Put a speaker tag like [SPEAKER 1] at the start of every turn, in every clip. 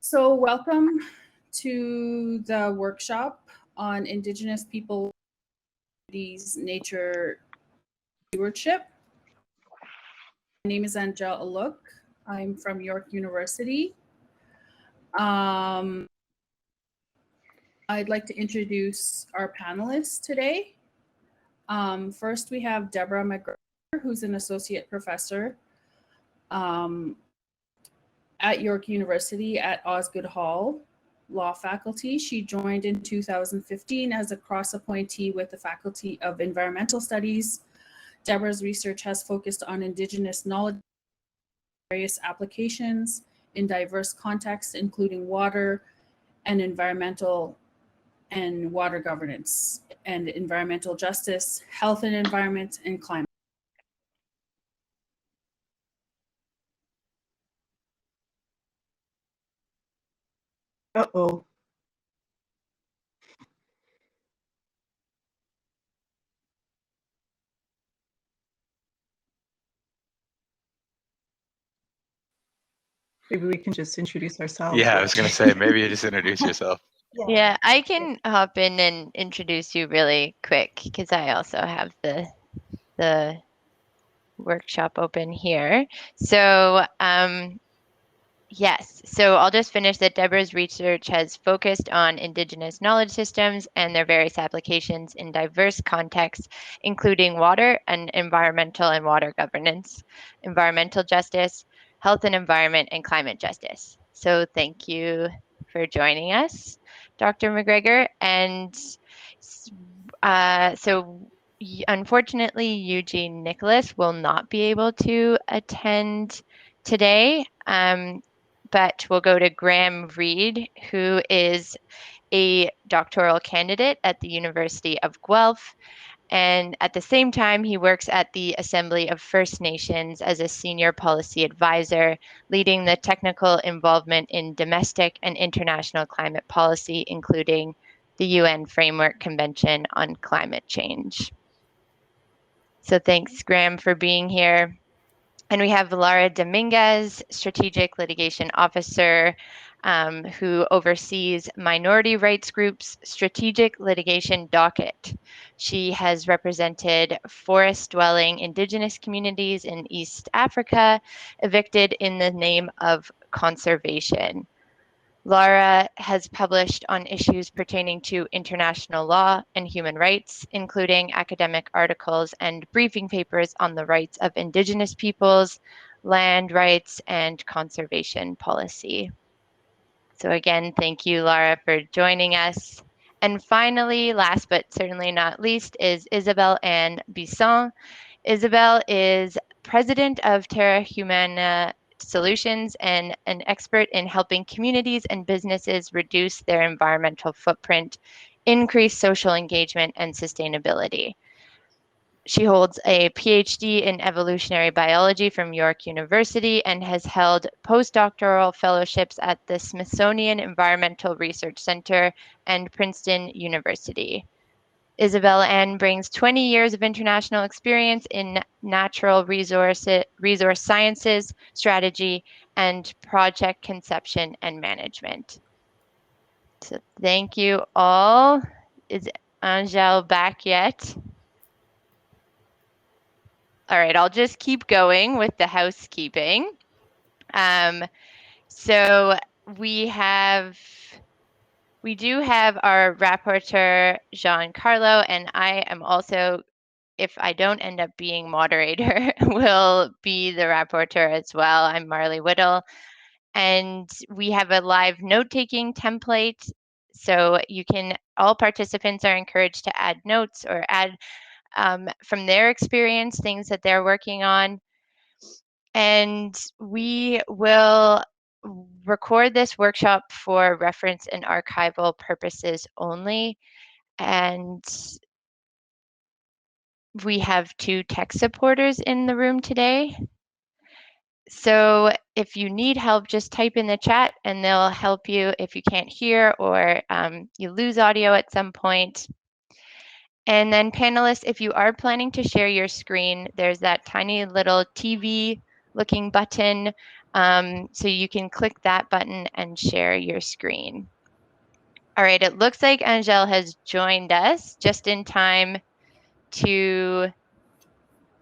[SPEAKER 1] So welcome to the workshop on Indigenous people, nature, stewardship. My name is Angel Aluk. I'm from York University. Um, I'd like to introduce our panelists today. First, we have Deborah McGregor, who's an associate professor um, at York University at Osgoode Hall Law Faculty. She joined in 2015 as a cross appointee with the Faculty of Environmental Studies. Deborah's research has focused on Indigenous knowledge, various applications in diverse contexts, including water and environmental and water governance and environmental justice, health and environment, and climate.
[SPEAKER 2] Uh-oh. Maybe we can just introduce ourselves.
[SPEAKER 3] Yeah, I was going to say, maybe you just introduce yourself.
[SPEAKER 4] Yeah, I can hop in and introduce you really quick because I also have the workshop open here. So yes, so I'll just finish that Deborah's research has focused on Indigenous knowledge systems and their various applications in diverse contexts, including water and water governance, environmental justice, health and environment, and climate justice. So thank you for joining us, Dr. McGregor. And unfortunately, Eugene Nicholas will not be able to attend today. But we'll go to Graham Reed, who is a doctoral candidate at the University of Guelph. And at the same time, he works at the Assembly of First Nations as a senior policy advisor, leading the technical involvement in domestic and international climate policy, including the UN Framework Convention on Climate Change. So thanks, Graham, for being here. And we have Lara Dominguez, Strategic Litigation Officer, who oversees minority rights groups' strategic litigation docket. She has represented forest-dwelling Indigenous communities in East Africa, evicted in the name of conservation. Lara has published on issues pertaining to international law and human rights, including academic articles and briefing papers on the rights of Indigenous peoples, land rights, and conservation policy. So again, thank you, Lara, for joining us. And finally, last but certainly not least, is Isabelle Anne Bisson. Isabelle is president of Terra Humana Solutions and an expert in helping communities and businesses reduce their environmental footprint, increase social engagement, and sustainability. She holds a PhD in evolutionary biology from York University and has held postdoctoral fellowships at the Smithsonian Environmental Research Center and Princeton University. Isabelle Anne brings 20 years of international experience in natural resource sciences, strategy, and project conception and management. So thank you all. Is Angel back yet? All right, I'll just keep going with the housekeeping. So we do have our rapporteur, Giancarlo, and I am also, if I don't end up being moderator, will be the rapporteur as well. I'm Marley Whittle, and we have a live note-taking template. So all participants are encouraged to add notes or add from their experience, things that they're working on. And we will record this workshop for reference and archival purposes only. And we have 2 tech supporters in the room today. So if you need help, just type in the chat and they'll help you if you can't hear or you lose audio at some point. And then panelists, if you are planning to share your screen, there's that tiny little TV looking button So you can click that button and share your screen. All right, it looks like Angèle has joined us just in time to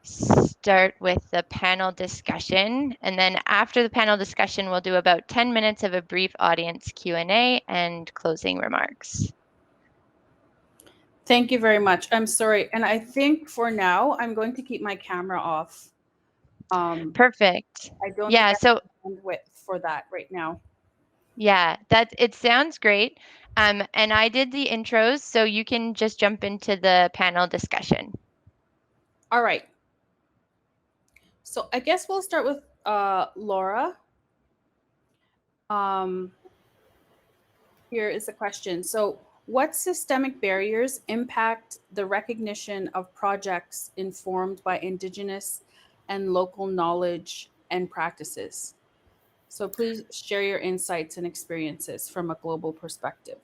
[SPEAKER 4] start with the panel discussion. And then after the panel discussion, we'll do about 10 minutes of a brief audience Q&A and closing remarks.
[SPEAKER 1] Thank you very much. I'm sorry. And I think for now, I'm going to keep my camera off.
[SPEAKER 4] Perfect.
[SPEAKER 1] I don't
[SPEAKER 4] Yeah,
[SPEAKER 1] think I
[SPEAKER 4] so
[SPEAKER 1] have bandwidth for that right now.
[SPEAKER 4] yeah, it sounds great. And I did the intros, so you can just jump into the panel discussion.
[SPEAKER 1] All right. So I guess we'll start with Laura. Here is a question. So what systemic barriers impact the recognition of projects informed by Indigenous and local knowledge and practices? So please share your insights and experiences from a global perspective.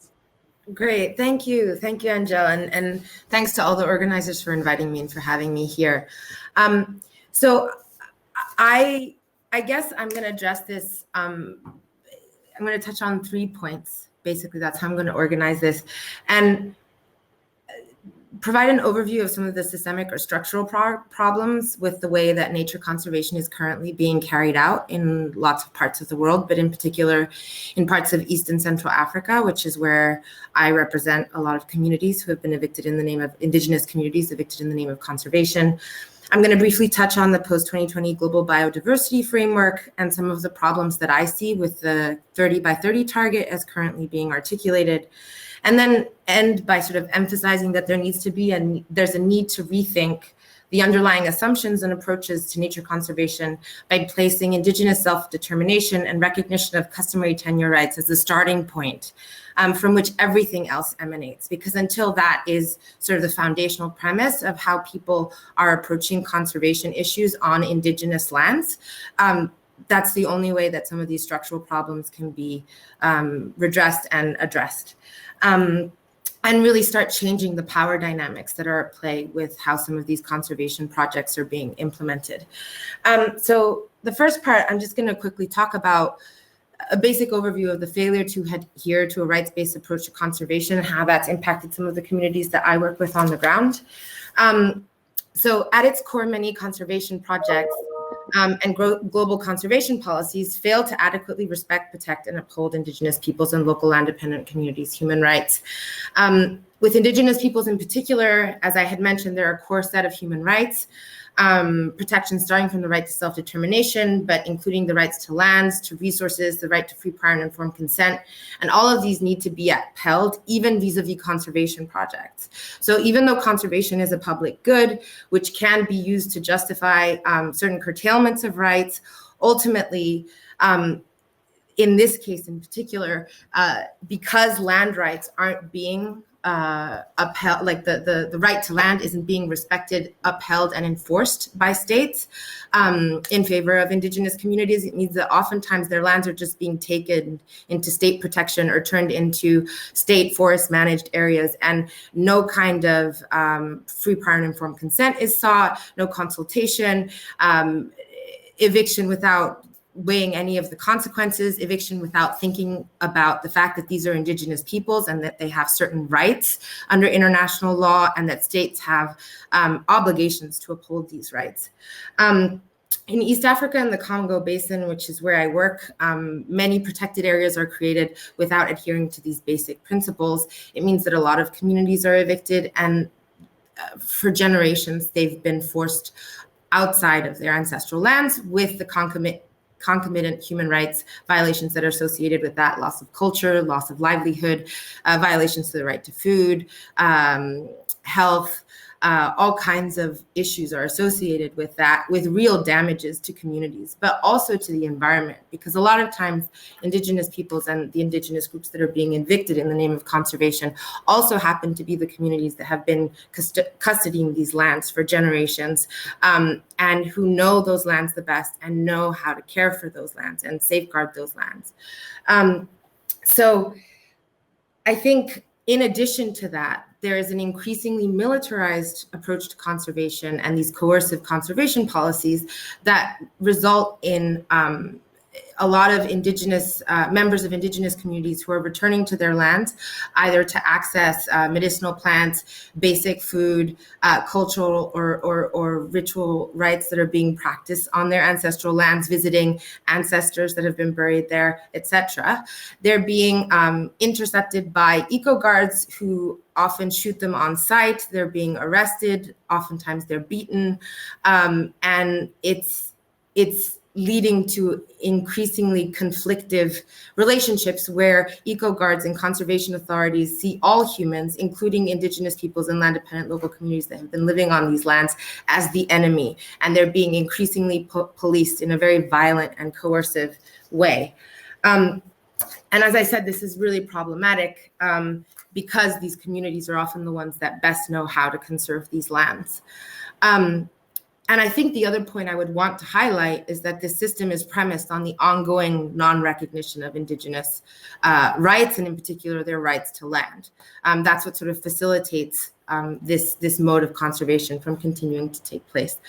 [SPEAKER 5] Great, thank you, Angèle, and thanks to all the organizers for inviting me and for having me here. So I guess I'm going to address this. I'm going to touch on 3 points. Basically, that's how I'm going to organize this, and provide an overview of some of the systemic or structural problems with the way that nature conservation is currently being carried out in lots of parts of the world, but in particular in parts of East and Central Africa, which is where I represent a lot of communities who have been evicted in the name of Indigenous communities, evicted in the name of conservation. I'm going to briefly touch on the post-2020 global biodiversity framework and some of the problems that I see with the 30 by 30 target as currently being articulated. And then end by sort of emphasizing that there's a need to rethink the underlying assumptions and approaches to nature conservation by placing Indigenous self-determination and recognition of customary tenure rights as the starting point from which everything else emanates. Because until that is sort of the foundational premise of how people are approaching conservation issues on Indigenous lands, that's the only way that some of these structural problems can be redressed and addressed. And really start changing the power dynamics that are at play with how some of these conservation projects are being implemented. So the first part, I'm just going to quickly talk about a basic overview of the failure to adhere to a rights-based approach to conservation and how that's impacted some of the communities that I work with on the ground. So at its core, many conservation projects and global conservation policies fail to adequately respect, protect, and uphold Indigenous peoples and local land-dependent communities' human rights. With Indigenous peoples in particular, as I had mentioned, there are a core set of human rights, protections starting from the right to self-determination, but including the rights to lands, to resources, the right to free, prior, and informed consent. And all of these need to be upheld, even vis-a-vis conservation projects. So even though conservation is a public good, which can be used to justify certain curtailments of rights, ultimately, in this case in particular, because land rights aren't being upheld, like the right to land isn't being respected, upheld, and enforced by states in favor of Indigenous communities, it means that oftentimes their lands are just being taken into state protection or turned into state forest managed areas, and no kind of free, prior, and informed consent is sought, no consultation, eviction without weighing any of the consequences, eviction without thinking about the fact that these are Indigenous peoples and that they have certain rights under international law and that states have obligations to uphold these rights. In East Africa and the Congo Basin, which is where I work, many protected areas are created without adhering to these basic principles. It means that a lot of communities are evicted, and for generations, they've been forced outside of their ancestral lands with the concomitant human rights violations that are associated with that: loss of culture, loss of livelihood, violations to the right to food, health, all kinds of issues are associated with that, with real damages to communities, but also to the environment, because a lot of times Indigenous peoples and the Indigenous groups that are being evicted in the name of conservation also happen to be the communities that have been custodying these lands for generations, and who know those lands the best and know how to care for those lands and safeguard those lands. So I think in addition to that, there is an increasingly militarized approach to conservation and these coercive conservation policies that result in a lot of indigenous members of indigenous communities who are returning to their lands, either to access medicinal plants, basic food, cultural or ritual rites that are being practiced on their ancestral lands, visiting ancestors that have been buried there, etc. They're being intercepted by eco guards who often shoot them on sight. They're being arrested. Oftentimes they're beaten, and it's leading to increasingly conflictive relationships where eco-guards and conservation authorities see all humans, including indigenous peoples and land-dependent local communities that have been living on these lands, as the enemy. And they're being increasingly policed in a very violent and coercive way. And as I said, this is really problematic because these communities are often the ones that best know how to conserve these lands. And I think the other point I would want to highlight is that this system is premised on the ongoing non-recognition of indigenous rights, and in particular their rights to land. That's what sort of facilitates this mode of conservation from continuing to take place.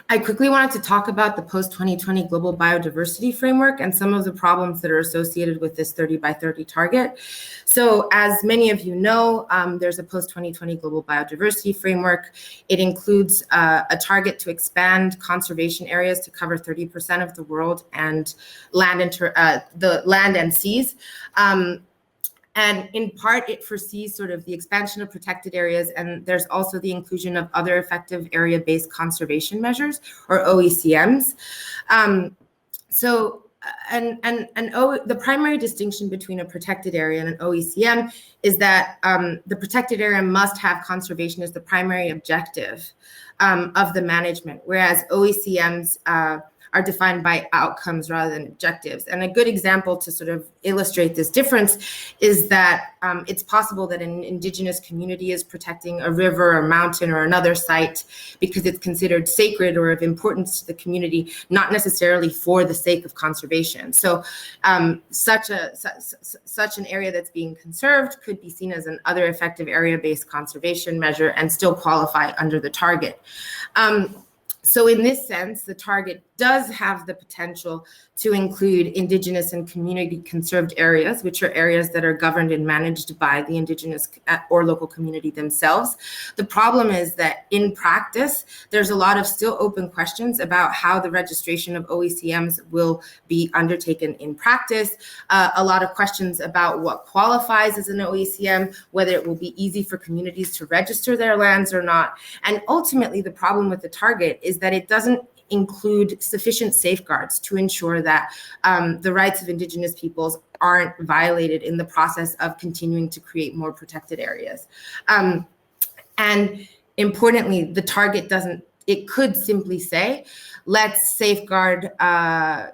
[SPEAKER 5] I quickly wanted to talk about the post-2020 global biodiversity framework and some of the problems that are associated with this 30 by 30 target. So as many of you know, there's a post-2020 global biodiversity framework. It includes a target to expand conservation areas to cover 30% of the world and the land and seas. And in part, it foresees sort of the expansion of protected areas, and there's also the inclusion of other effective area-based conservation measures, or OECMs. The primary distinction between a protected area and an OECM is that the protected area must have conservation as the primary objective of the management, whereas OECMs are defined by outcomes rather than objectives. And a good example to sort of illustrate this difference is that it's possible that an indigenous community is protecting a river or mountain or another site because it's considered sacred or of importance to the community, not necessarily for the sake of conservation. So such an area that's being conserved could be seen as an other effective area-based conservation measure and still qualify under the target. So in this sense, the target does have the potential to include indigenous and community conserved areas, which are areas that are governed and managed by the indigenous or local community themselves. The problem is that in practice, there's a lot of still open questions about how the registration of OECMs will be undertaken in practice. A lot of questions about what qualifies as an OECM, whether it will be easy for communities to register their lands or not. And ultimately, the problem with the target is that it doesn't include sufficient safeguards to ensure that the rights of indigenous peoples aren't violated in the process of continuing to create more protected areas. And importantly, the target it could simply say, let's safeguard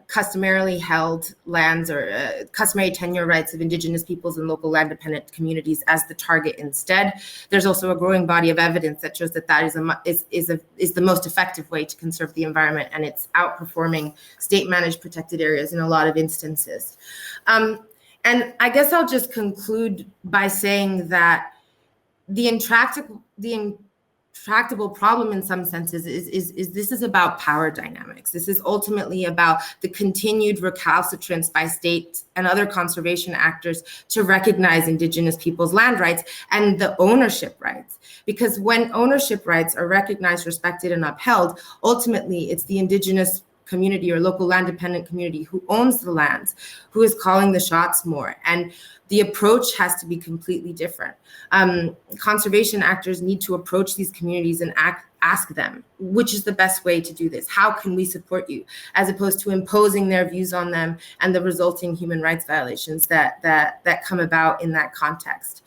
[SPEAKER 5] customarily held lands or customary tenure rights of indigenous peoples and local land dependent communities as the target instead. There's also a growing body of evidence that shows that is the most effective way to conserve the environment, and it's outperforming state managed protected areas in a lot of instances. And I guess I'll just conclude by saying that the intractable problem in some senses is this is about power dynamics. This is ultimately about the continued recalcitrance by state and other conservation actors to recognize indigenous people's land rights and the ownership rights. Because when ownership rights are recognized, respected, and upheld, ultimately it's the indigenous community or local land dependent community who owns the lands, who is calling the shots more. And the approach has to be completely different. Conservation actors need to approach these communities and ask them, which is the best way to do this? How can we support you? As opposed to imposing their views on them and the resulting human rights violations that come about in that context.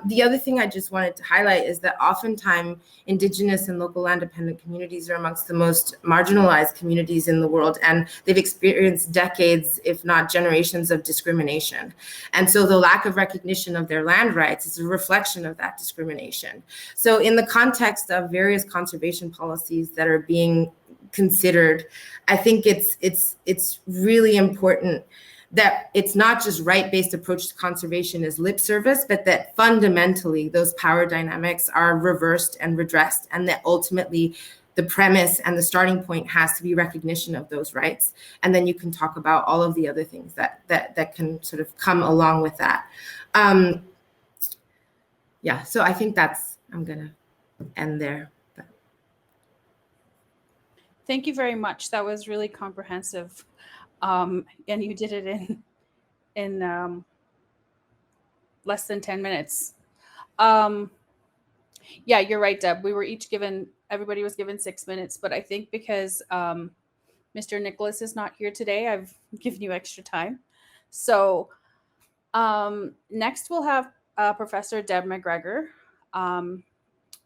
[SPEAKER 5] The other thing I just wanted to highlight is that oftentimes indigenous and local land dependent communities are amongst the most marginalized communities in the world, and they've experienced decades, if not generations, of discrimination. And so the lack of recognition of their land rights is a reflection of that discrimination. So in the context of various conservation policies that are being considered, I think it's really important that it's not just right-based approach to conservation as lip service, but that fundamentally those power dynamics are reversed and redressed, and that ultimately the premise and the starting point has to be recognition of those rights. And then you can talk about all of the other things that can sort of come along with that. Yeah, so I think I'm gonna end there. But.
[SPEAKER 1] Thank you very much. That was really comprehensive. And you did it in less than 10 minutes. Yeah, you're right, Deb. We were each everybody was given 6 minutes, but I think because Mr. Nicholas is not here today, I've given you extra time. So next we'll have Professor Deb McGregor.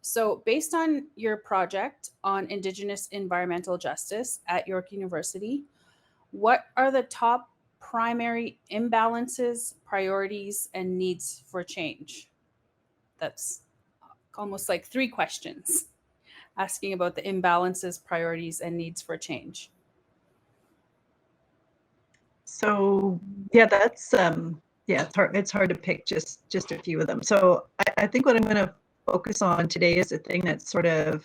[SPEAKER 1] So based on your project on Indigenous environmental justice at York University, what are the top primary imbalances, priorities, and needs for change? That's almost like 3 questions asking about the imbalances, priorities, and needs for change.
[SPEAKER 2] So yeah, that's yeah, it's hard to pick just a few of them. So I think what I'm going to focus on today is the thing that's sort of,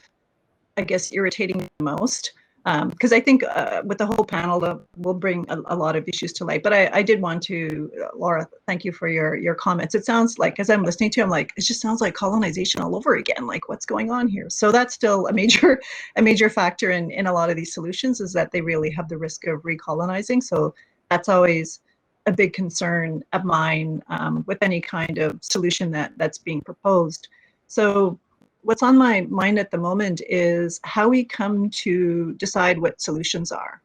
[SPEAKER 2] I guess, irritating the most. Because I think with the whole panel, we'll bring a lot of issues to light. But I did want to, Laura, thank you for your comments. It sounds like, as I'm listening to you, I'm like, it just sounds like colonization all over again. Like, what's going on here? So that's still a major factor in a lot of these solutions, is that they really have the risk of recolonizing. So that's always a big concern of mine with any kind of solution that's being proposed. So what's on my mind at the moment is how we come to decide what solutions are.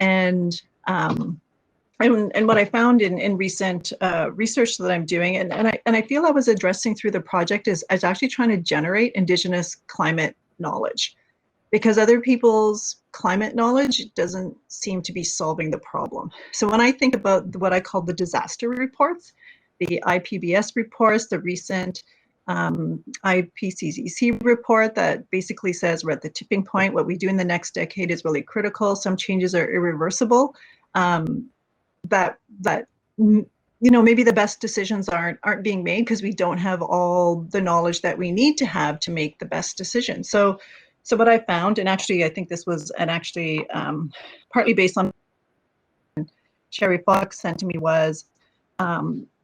[SPEAKER 2] And what I found in recent research that I'm doing, and I feel I was addressing through the project, is I was actually trying to generate Indigenous climate knowledge, because other people's climate knowledge doesn't seem to be solving the problem. So when I think about what I call the disaster reports, the IPBES reports, the recent IPCC report that basically says we're at the tipping point. What we do in the next decade is really critical. Some changes are irreversible. That maybe the best decisions aren't being made because we don't have all the knowledge that we need to have to make the best decision. So what I found, and actually I think this was partly based on Sherry Fox sent to me, was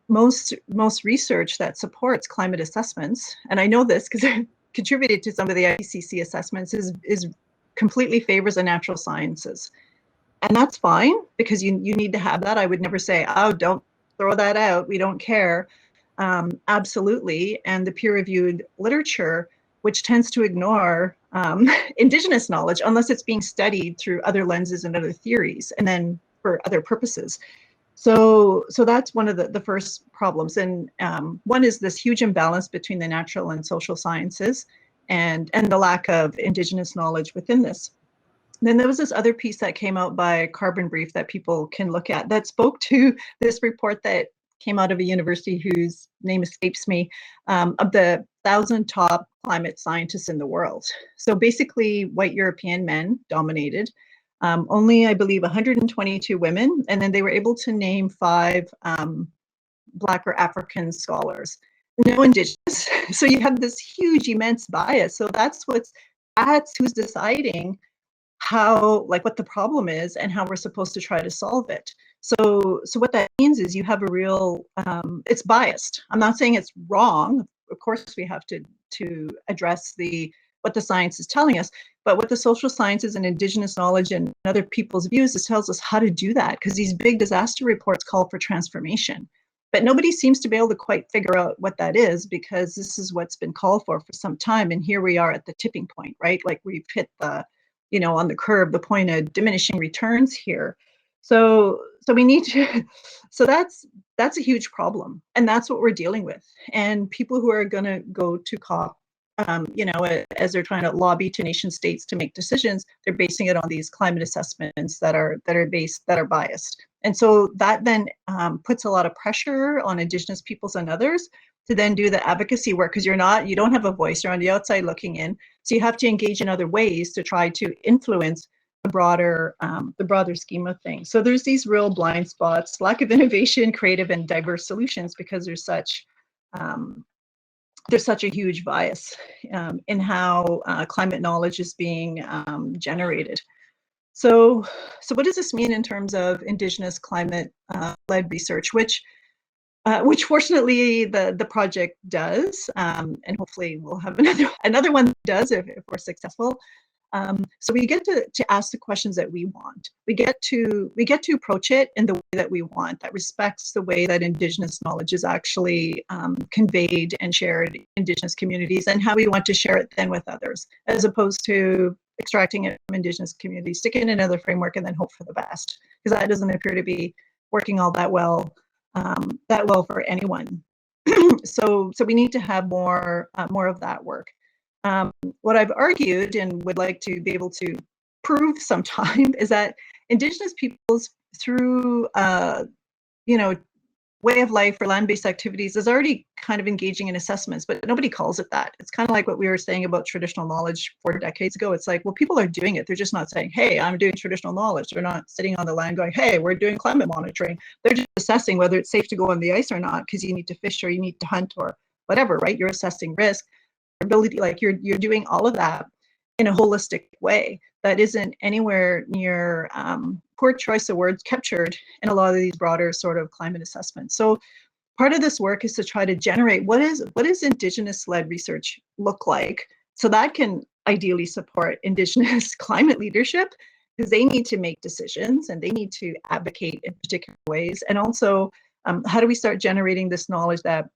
[SPEAKER 2] most research that supports climate assessments, and I know this because I contributed to some of the IPCC assessments, is completely favors the natural sciences. And that's fine, because you need to have that. I would never say, oh, don't throw that out, we don't care. Absolutely. And the peer-reviewed literature, which tends to ignore Indigenous knowledge unless it's being studied through other lenses and other theories, and then for other purposes. So that's one of the first problems. And one is this huge imbalance between the natural and social sciences, and the lack of Indigenous knowledge within this. Then there was this other piece that came out by Carbon Brief that people can look at, that spoke to this report that came out of a university whose name escapes me, of the 1,000 top climate scientists in the world. So basically white European men dominated. Only, I believe, 122 women, and then they were able to name 5 Black or African scholars, no Indigenous. So you have this huge, immense bias. So that's who's deciding what the problem is and how we're supposed to try to solve it. So what that means is you have a real, it's biased. I'm not saying it's wrong. Of course, we have to address what the science is telling us, but what the social sciences and Indigenous knowledge and other people's views, it tells us how to do that, because these big disaster reports call for transformation. But nobody seems to be able to quite figure out what that is, because this is what's been called for some time. And here we are at the tipping point, right? Like we've hit on the curve, the point of diminishing returns here. So we need to, so that's a huge problem. And that's what we're dealing with. And people who are going to go to COP, as they're trying to lobby to nation states to make decisions, they're basing it on these climate assessments that are biased. And so that then puts a lot of pressure on Indigenous peoples and others to then do the advocacy work, because you don't have a voice, you're on the outside looking in. So you have to engage in other ways to try to influence the broader scheme of things. So there's these real blind spots, lack of innovation, creative and diverse solutions, because there's such there's such a huge bias in how climate knowledge is being generated. So what does this mean in terms of Indigenous climate-led research, which fortunately the project does, and hopefully we'll have another one that does if we're successful. So we get to ask the questions that we want. We get to approach it in the way that we want, that respects the way that Indigenous knowledge is actually conveyed and shared in Indigenous communities, and how we want to share it then with others, as opposed to extracting it from Indigenous communities, stick it in another framework, and then hope for the best, because that doesn't appear to be working all that well for anyone. So we need to have more of that work. What I've argued and would like to be able to prove sometime is that Indigenous peoples, through way of life or land-based activities, is already kind of engaging in assessments, but nobody calls it that. It's kind of like what we were saying about traditional knowledge 4 decades ago. It's like, well, people are doing it. They're just not saying, hey, I'm doing traditional knowledge. They're not sitting on the land going, hey, we're doing climate monitoring. They're just assessing whether it's safe to go on the ice or not, because you need to fish or you need to hunt or whatever, right? You're assessing risk, ability, like you're doing all of that in a holistic way that isn't anywhere near poor choice of words captured in a lot of these broader sort of climate assessments. So part of this work is to try to generate what is Indigenous-led research look like, so that can ideally support Indigenous climate leadership, because they need to make decisions and they need to advocate in particular ways. And also, how do we start generating this knowledge that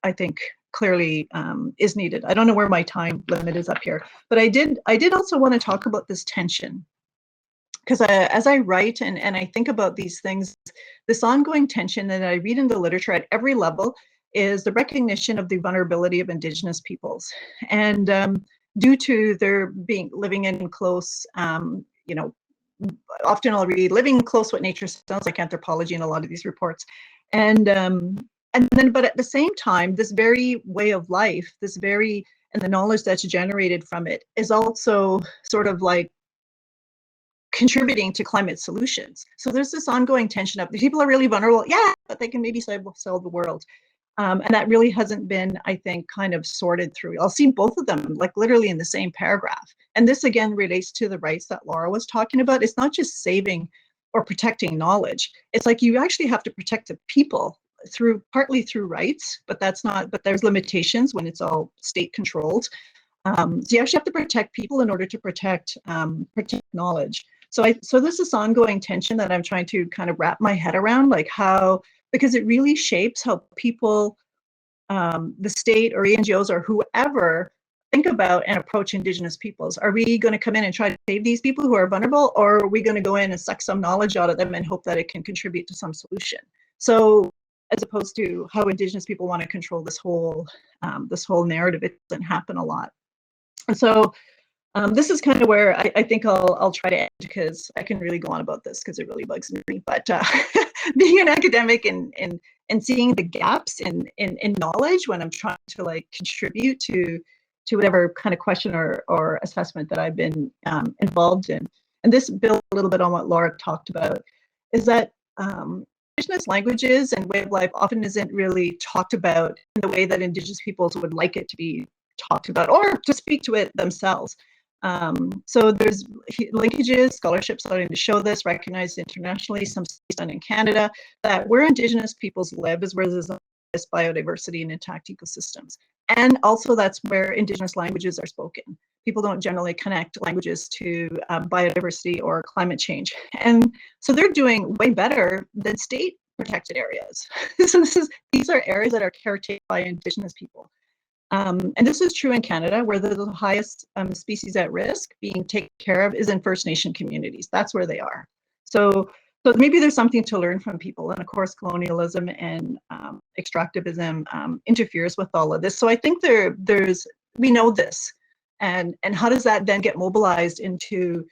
[SPEAKER 2] I think clearly is needed. I don't know where my time limit is up here, but I did also want to talk about this tension, because as I write and I think about these things, this ongoing tension that I read in the literature at every level is the recognition of the vulnerability of Indigenous peoples, and due to their living in close, often I'll read living close what nature sounds like anthropology in a lot of these reports, and then, but at the same time, this very way of life, and the knowledge that's generated from it is also sort of like contributing to climate solutions. So there's this ongoing tension of the people are really vulnerable, yeah, but they can maybe solve the world. And that really hasn't been, I think, kind of sorted through. I'll see both of them like literally in the same paragraph. And this again relates to the rights that Laura was talking about. It's not just saving or protecting knowledge. It's like you actually have to protect the people partly through rights, but there's limitations when it's all state controlled. So you actually have to protect people in order to protect knowledge. So there's this ongoing tension that I'm trying to kind of wrap my head around, like how, because it really shapes how people, the state or NGOs or whoever, think about and approach Indigenous peoples. Are we going to come in and try to save these people who are vulnerable, or are we going to go in and suck some knowledge out of them and hope that it can contribute to some solution? So as opposed to how Indigenous people want to control this whole narrative, it doesn't happen a lot. And so this is kind of where I think I'll try to end, because I can really go on about this because it really bugs me. But being an academic and seeing the gaps in knowledge when I'm trying to like contribute to whatever kind of question or assessment that I've been involved in, and this builds a little bit on what Laura talked about, is that Indigenous languages and way of life often isn't really talked about in the way that Indigenous peoples would like it to be talked about, or to speak to it themselves. So there's linkages, scholarship starting to show this, recognized internationally, some studies done in Canada, that where Indigenous peoples live is where there's biodiversity and intact ecosystems. And also that's where Indigenous languages are spoken. People don't generally connect languages to biodiversity or climate change. And so they're doing way better than state protected areas. So these are areas that are caretaken by Indigenous people. And this is true in Canada, where the highest species at risk being taken care of is in First Nation communities. That's where they are. So maybe there's something to learn from people. And of course, colonialism and extractivism interferes with all of this. So I think we know this. And how does that then get mobilized into,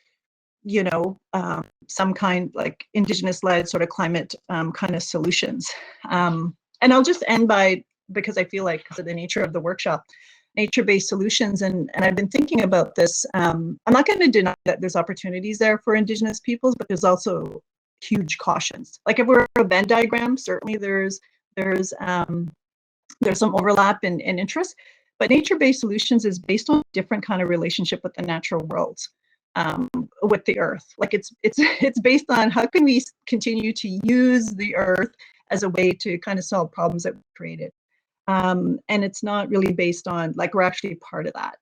[SPEAKER 2] some kind like Indigenous-led sort of climate kind of solutions? And I'll just end by, because I feel like because of the nature of the workshop, nature-based solutions, and I've been thinking about this. I'm not going to deny that there's opportunities there for Indigenous peoples, but there's also huge cautions. Like if we're a Venn diagram, certainly there's there's some overlap in interest, but nature-based solutions is based on a different kind of relationship with the natural world, with the earth. Like it's based on how can we continue to use the earth as a way to kind of solve problems that we created. And it's not really based on like we're actually part of that.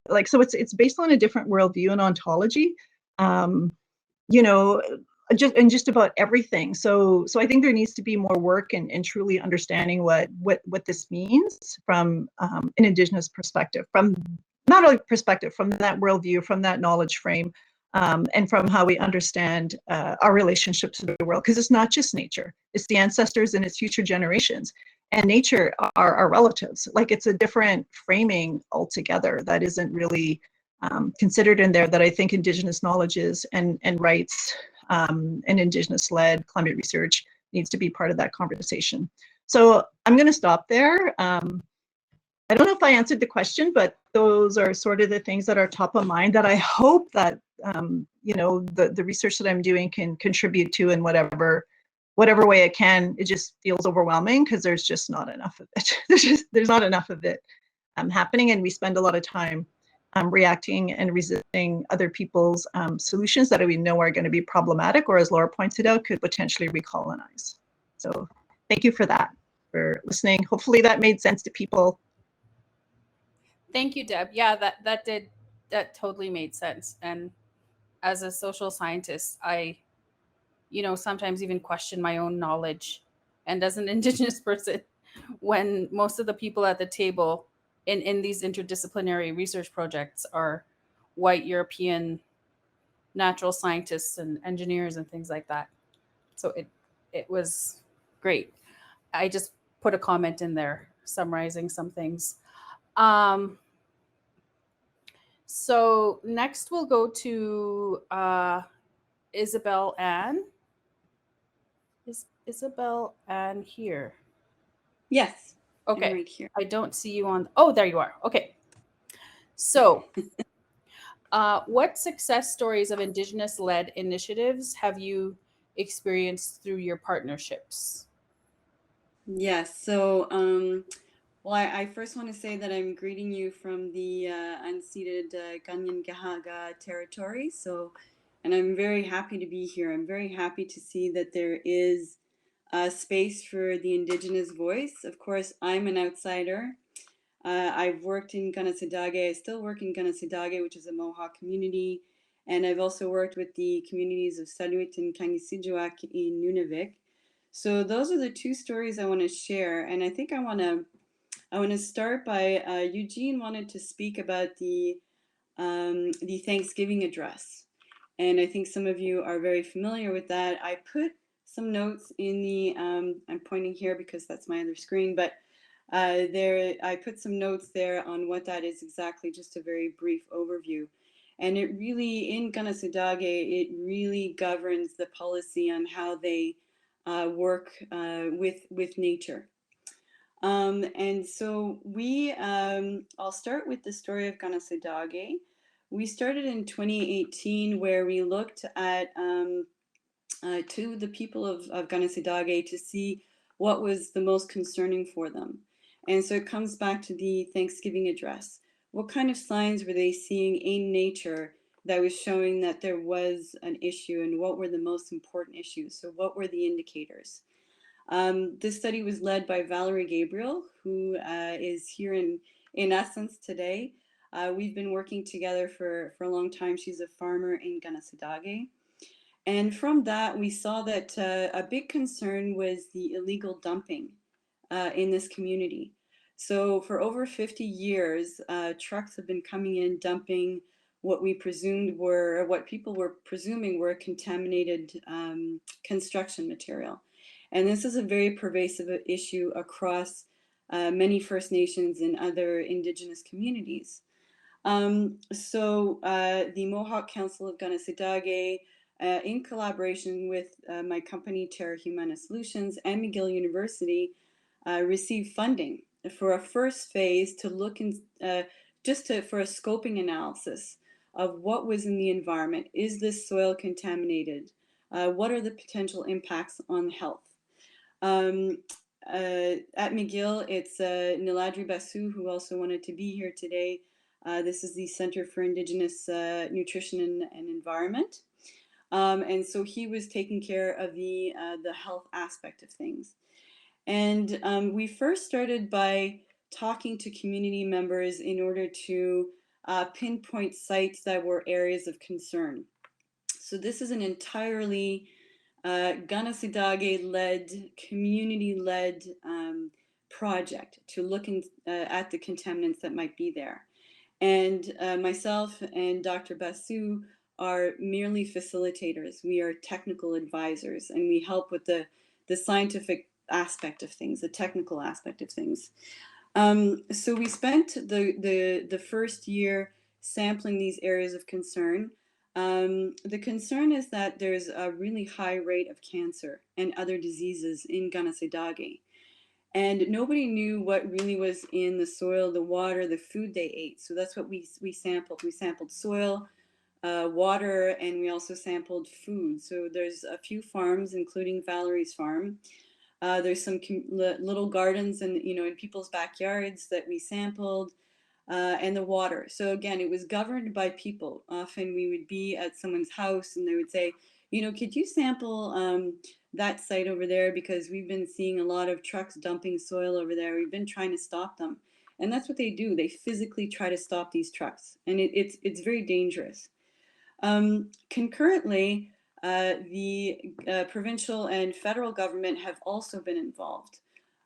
[SPEAKER 2] Like so it's based on a different worldview and ontology. You know, just about everything. So I think there needs to be more work in truly understanding what this means from an Indigenous perspective, from not only perspective, from that worldview, from that knowledge frame, and from how we understand our relationships to the world. Because it's not just nature; it's the ancestors and it's future generations. And nature are our relatives. Like it's a different framing altogether that isn't really considered in there, that I think Indigenous knowledges and rights and Indigenous-led climate research needs to be part of that conversation. So I'm going to stop there. I don't know if I answered the question, but those are sort of the things that are top of mind that I hope that you know, the research that I'm doing can contribute to in whatever way it can. It just feels overwhelming because there's just not enough of it. there's not enough of it happening, and we spend a lot of time reacting and resisting other people's solutions that we know are going to be problematic, or as Laura pointed out, could potentially recolonize. So thank you for that, for listening. Hopefully that made sense to people.
[SPEAKER 1] Thank you, Deb. Yeah, that totally made sense. And as a social scientist, I, you know, sometimes even question my own knowledge. And as an Indigenous person, when most of the people at the table in these interdisciplinary research projects are white European natural scientists and engineers and things like that. So it was great. I just put a comment in there summarizing some things. So next we'll go to Isabel Ann. Is Isabel Ann here?
[SPEAKER 6] Yes.
[SPEAKER 1] Okay.
[SPEAKER 6] I'm right here.
[SPEAKER 1] I don't see you on. Oh, there you are. Okay. So what success stories of Indigenous-led initiatives have you experienced through your partnerships?
[SPEAKER 6] Yes. So, well, I first want to say that I'm greeting you from the unceded Kanien'kehá:ka territory. So, and I'm very happy to be here. I'm very happy to see that there is a space for the Indigenous voice. Of course, I'm an outsider. I've worked in Kanesatake. I still work in Kanesatake, which is a Mohawk community. And I've also worked with the communities of Saluit and Kangisijuak in Nunavik. So those are the two stories I want to share. And I think I want to start by Eugene wanted to speak about the Thanksgiving address. And I think some of you are very familiar with that. I put some notes in the, I'm pointing here because that's my other screen, but there, I put some notes there on what that is exactly, just a very brief overview. And it really, in Kanesatake, it really governs the policy on how they work with nature. And so we, I'll start with the story of Kanesatake. We started in 2018 where we looked at to the people of Kanesatake to see what was the most concerning for them. And so it comes back to the Thanksgiving address. What kind of signs were they seeing in nature that was showing that there was an issue, and what were the most important issues? So what were the indicators? This study was led by Valerie Gabriel, who is here in essence today. We've been working together for a long time. She's a farmer in Kanesatake. And from that, we saw that a big concern was the illegal dumping in this community. So for over 50 years, trucks have been coming in dumping what we presumed were, or what people were presuming were contaminated construction material. And this is a very pervasive issue across many First Nations and other Indigenous communities. So the Mohawk Council of Kanesatake, in collaboration with my company, Terra Humana Solutions, and McGill University, received funding for a first phase to look in, for a scoping analysis of what was in the environment. Is this soil contaminated? What are the potential impacts on health? at McGill, it's Niladri Basu, who also wanted to be here today. This is the Center for Indigenous Nutrition and Environment. And so he was taking care of the health aspect of things. And we first started by talking to community members in order to pinpoint sites that were areas of concern. So this is an entirely Ganasidage-led, community-led project to look at the contaminants that might be there. And myself and Dr. Basu are merely facilitators. We are technical advisors, and we help with the scientific aspect of things, the technical aspect of things. So we spent the first year sampling these areas of concern. The concern is that there's a really high rate of cancer and other diseases in Ganasidage. And nobody knew what really was in the soil, the water, the food they ate. So that's what we sampled. We sampled soil, water, and we also sampled food. So there's a few farms, including Valerie's farm. There's some little gardens and in people's backyards that we sampled, and the water. So again, it was governed by people. Often we would be at someone's house and they would say, could you sample that site over there, because we've been seeing a lot of trucks dumping soil over there. We've been trying to stop them. And that's what they do. They physically try to stop these trucks. And it's very dangerous. Concurrently, the provincial and federal government have also been involved.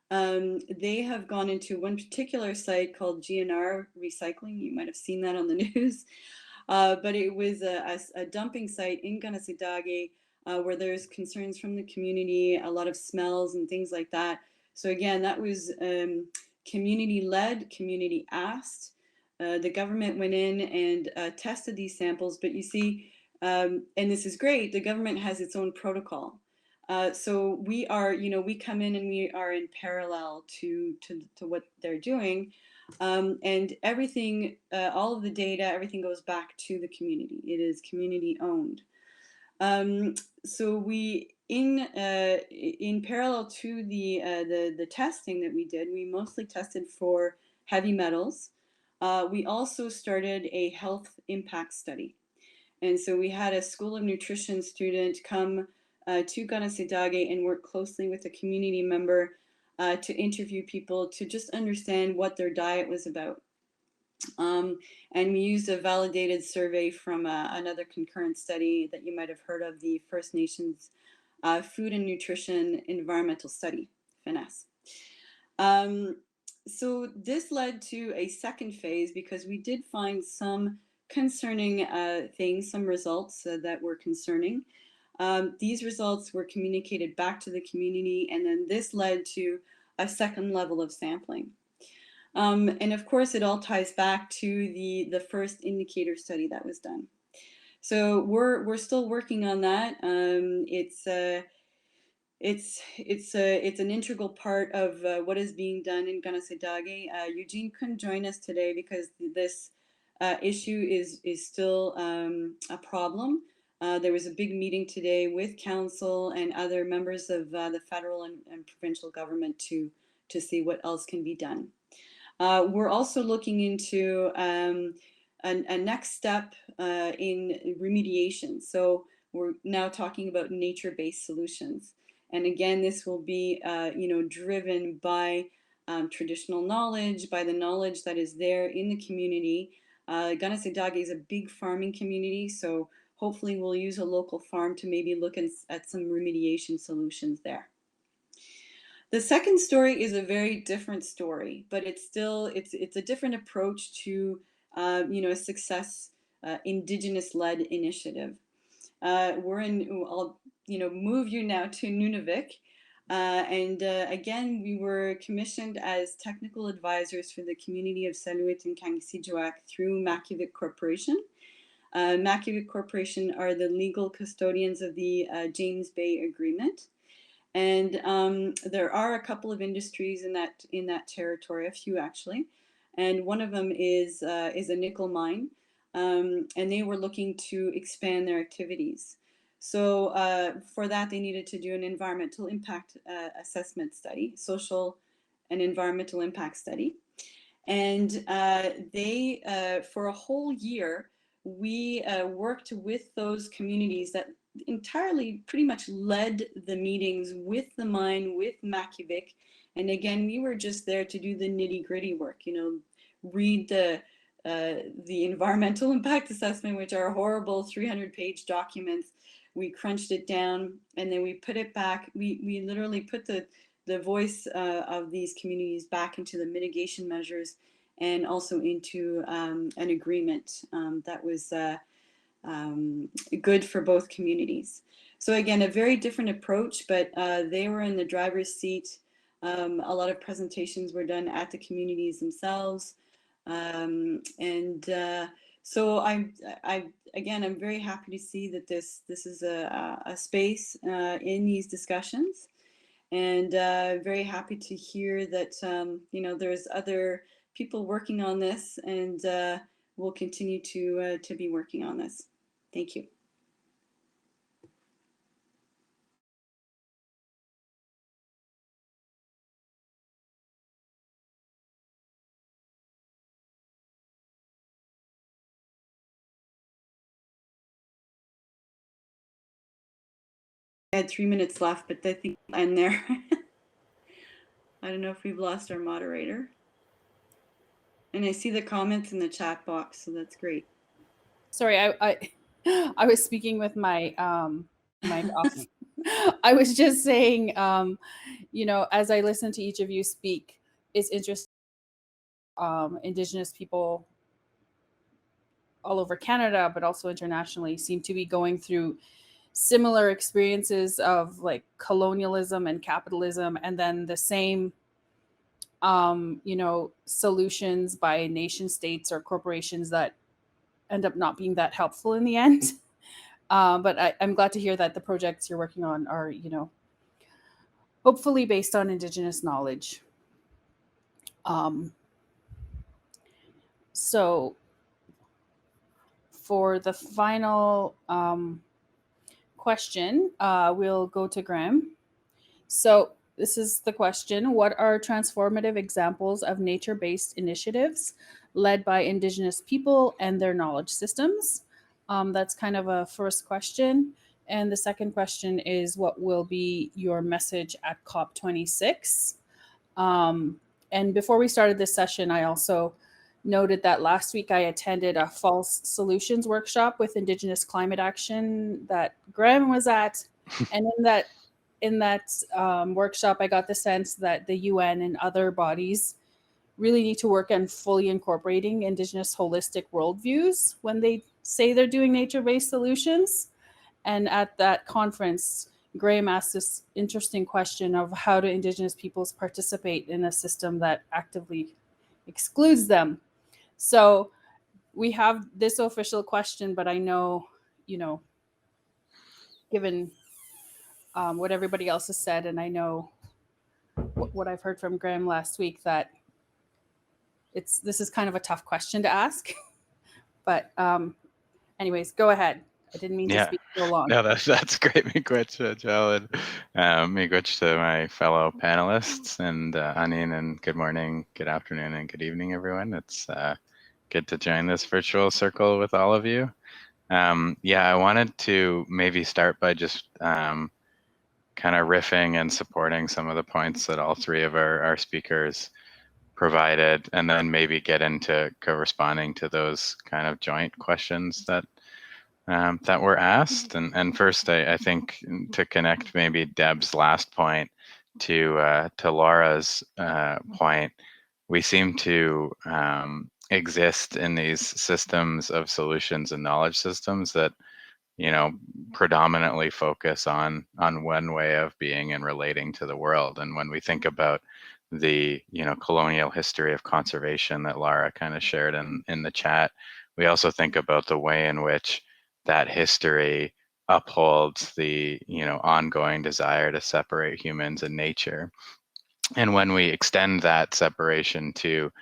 [SPEAKER 6] They have gone into one particular site called GNR Recycling. You might have seen that on the news. But it was a dumping site in Ganasidage where there's concerns from the community, a lot of smells and things like that. So again, that was community-led, community-asked. The government went in and tested these samples, but you see, and this is great, the government has its own protocol. So we are, we come in and we are in parallel to what they're doing. And everything, all of the data, everything goes back to the community. It is community owned. So we, in parallel to the testing that we did, we mostly tested for heavy metals. We also started a health impact study. And so we had a School of Nutrition student come to Ganasidage and work closely with a community member to interview people to just understand what their diet was about. And we used a validated survey from another concurrent study that you might have heard of, the First Nations Food and Nutrition Environmental Study, FNS. So this led to a second phase because we did find some concerning things, some results that were concerning. These results were communicated back to the community, and then this led to a second level of sampling. And of course, it all ties back to the first indicator study that was done. So we're still working on that. It's an integral part of what is being done in Ganasidage. Eugene couldn't join us today because this issue is still a problem. There was a big meeting today with council and other members of the federal and provincial government to see what else can be done. We're also looking into a next step in remediation. So we're now talking about nature-based solutions. And again, this will be driven by traditional knowledge, by the knowledge that is there in the community. Ganasidage is a big farming community, so hopefully we'll use a local farm to maybe look at some remediation solutions there. The second story is a very different story, but it's a different approach to a success Indigenous-led initiative. I'll move you now to Nunavik, and again we were commissioned as technical advisors for the community of Saluit and Kangisijuak through Makivik Corporation. Makivik Corporation are the legal custodians of the James Bay Agreement. And there are a couple of industries in that territory, a few actually, and one of them is a nickel mine, and they were looking to expand their activities. So for that, they needed to do an environmental impact assessment study, social and environmental impact study. And they, for a whole year, we worked with those communities that entirely pretty much led the meetings with the mine, with Makivik. And again, we were just there to do the nitty gritty work, you know, read the environmental impact assessment, which are horrible 300-page documents. We crunched it down and then we put it back. We literally put the voice of these communities back into the mitigation measures and also into an agreement that was good for both communities. So again, a very different approach, but they were in the driver's seat. A lot of presentations were done at the communities themselves. So I'm very happy to see that this is a space in these discussions, and very happy to hear that you know, there's other people working on this, and we'll continue to be working on this. Thank you. I had 3 minutes left, but I think I'll end there. I don't know if we've lost our moderator. And I see the comments in the chat box, so that's great.
[SPEAKER 1] Sorry, I was speaking with my mic off. I was just saying, you know, as I listen to each of you speak, it's interesting. Indigenous people all over Canada, but also internationally, seem to be going through similar experiences of like colonialism and capitalism, and then the same you know, solutions by nation states or corporations that end up not being that helpful in the end. But I'm glad to hear that the projects you're working on are, you know, hopefully based on Indigenous knowledge. So for the final question, we'll go to Graham. So this is the question: what are transformative examples of nature-based initiatives led by Indigenous people and their knowledge systems? That's kind of a first question. And the second question is, what will be your message at COP26? And before we started this session, I also noted that last week I attended a false solutions workshop with Indigenous climate action that Graham was at. And in that workshop, I got the sense that the UN and other bodies really need to work on fully incorporating Indigenous holistic worldviews when they say they're doing nature-based solutions. And at that conference, Graham asked this interesting question of how do Indigenous peoples participate in a system that actively excludes them? So we have this official question, but I know, you know, given what everybody else has said, and I know what I've heard from Graham last week, that this is kind of a tough question to ask. But anyways, go ahead. I didn't mean to speak so long.
[SPEAKER 3] No, that's great. Miigwech, Joe, and miigwech to my fellow panelists, and Anin, and good morning, good afternoon, and good evening, everyone. It's good to join this virtual circle with all of you. Yeah, I wanted to maybe start by just kind of riffing and supporting some of the points that all three of our speakers provided, and then maybe get into corresponding to those kind of joint questions that were asked. And first, I think to connect maybe Deb's last point to Laura's point, we seem to exist in these systems of solutions and knowledge systems that, you know, predominantly focus on one way of being and relating to the world. And when we think about the, you know, colonial history of conservation that Laura kind of shared in the chat, we also think about the way in which that history upholds the, you know, ongoing desire to separate humans and nature. And when we extend that separation to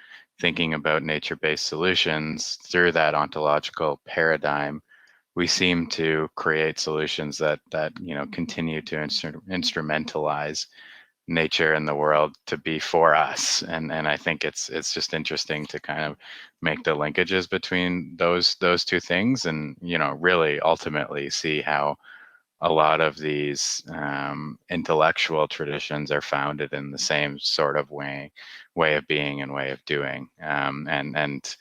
[SPEAKER 3] thinking about nature-based solutions through that ontological paradigm, we seem to create solutions that continue to instrumentalize nature and the world to be for us. And I think it's just interesting to kind of make the linkages between those two things, and really ultimately see how a lot of these intellectual traditions are founded in the same sort of way of being and way of doing. And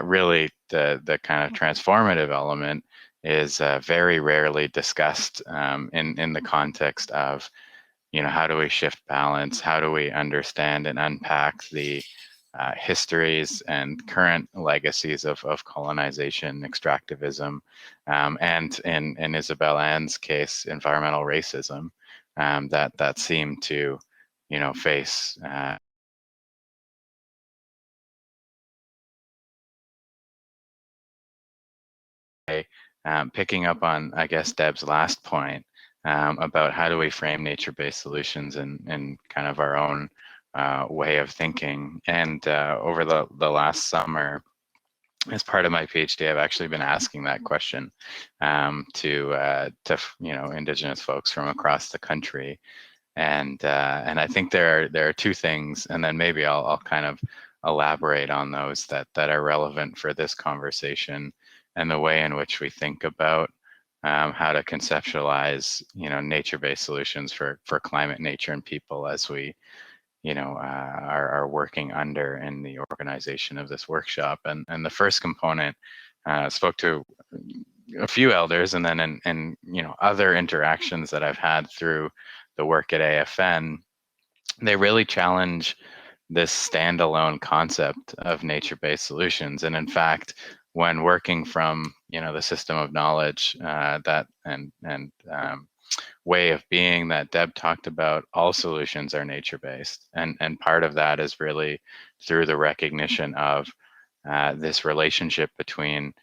[SPEAKER 3] really the kind of transformative element is very rarely discussed in the context of, how do we shift balance? How do we understand and unpack the histories and current legacies of colonization, extractivism, and in Isabel Ann's case, environmental racism, that seem to, face picking up on, I guess, Deb's last point about how do we frame nature-based solutions in kind of our own way of thinking. And over the last summer, as part of my PhD, I've actually been asking that question to Indigenous folks from across the country, and I think there are two things, and then maybe I'll kind of elaborate on those that are relevant for this conversation and the way in which we think about how to conceptualize nature-based solutions for climate, nature, and people as we are working under in the organization of this workshop. And the first component spoke to a few elders, and then in other interactions that I've had through the work at AFN, they really challenge this standalone concept of nature-based solutions. And in fact, when working from the system of knowledge that and way of being that Deb talked about, all solutions are nature-based, and part of that is really through the recognition of this relationship between